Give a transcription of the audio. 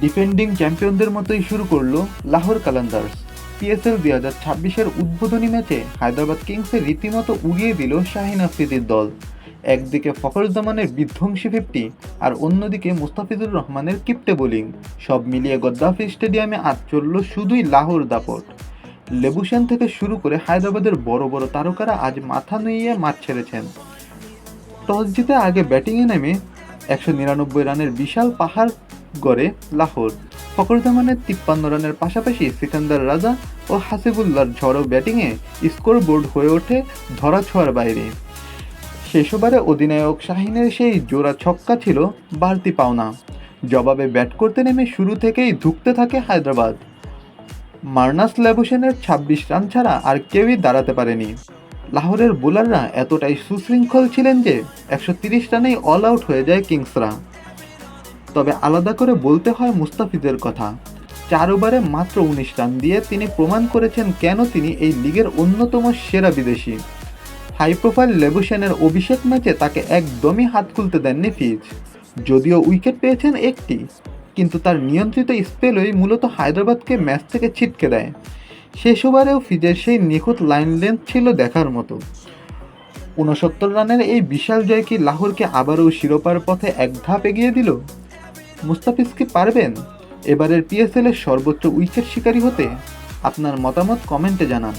Defending চ্যাম্পিয়নদের মতোই শুরু করলো লাহোর কালান্দার্স। পিএসএল 2026-এর উদ্বোধনী ম্যাচে হায়দ্রাবাদ কিংসে রীতিমতো উড়িয়ে দিল শাহিন আফ্রিদির দল। একদিকে ফখরুজ্জামানের বিধ্বংসী 50 আর অন্যদিকে মুস্তাফিজুর রহমানের কিপ্টে বোলিং। সব মিলিয়ে গদ্দাফি স্টেডিয়ামে আজ চলল শুধুই লাহোর দাপট। লেবুশেন থেকে শুরু করে হায়দ্রাবাদের বড় বড় তারকারা আজ মাথা নুইয়ে মাঠ ছেড়েছেন। টস জিতে আগে ব্যাটিংয়ে নেমে 199 রানের বিশাল পাহাড় গড়ে লাহোর। ফখরুজ্জামানের 53 রানের পাশাপাশি সিকান্দার রাজা ও হাসিবুল্লাহর ঝড়ো ব্যাটিংয়ে স্কোরবোর্ড হয়ে ওঠে ধরাছোঁয়ার বাইরে। শেষ ওভারে অধিনায়ক শাহিনের সেই জোড়া ছক্কা ছিল বাড়তি পাওনা। জবাবে ব্যাট করতে নেমে শুরু থেকেই ধুঁকতে থাকে হায়দ্রাবাদ। মার্নাস লেবুশেনের 26 রান ছাড়া আর কেউই দাঁড়াতে পারেনি। লাহোরের বোলাররা এতটাই সুশৃঙ্খল ছিলেন যে 130 রানেই অল আউট হয়ে যায় কিংসরা। তবে আলাদা করে বলতে হয় মুস্তাফিজের কথা। 4 ওভারে মাত্র 19 রান দিয়ে তিনি প্রমাণ করেছেন কেন তিনি এই লিগের অন্যতম সেরা বিদেশি। হাই প্রোফাইল লেবুশেনের অভিষেক ম্যাচে তাকে একদমই হাত খুলতে দেননি ফিজ। যদিও উইকেট পেয়েছেন একটি, কিন্তু তার নিয়ন্ত্রিত স্পেলই মূলত হায়দ্রাবাদকে ম্যাচ থেকে ছিটকে দেয়। শেষ ওভারেও ফিজের সেই নিখুঁত লাইন লেন্থ ছিল দেখার মতো। 69 রানের এই বিশাল জয় কি লাহোরকে আবারও শিরোপার পথে এক ধাপ এগিয়ে দিল? মুস্তাফিজ কি পারবেন এবারের পিএসএল এর সর্বোচ্চ উইকেট শিকারী হতে? আপনার মতামত কমেন্টে জানান।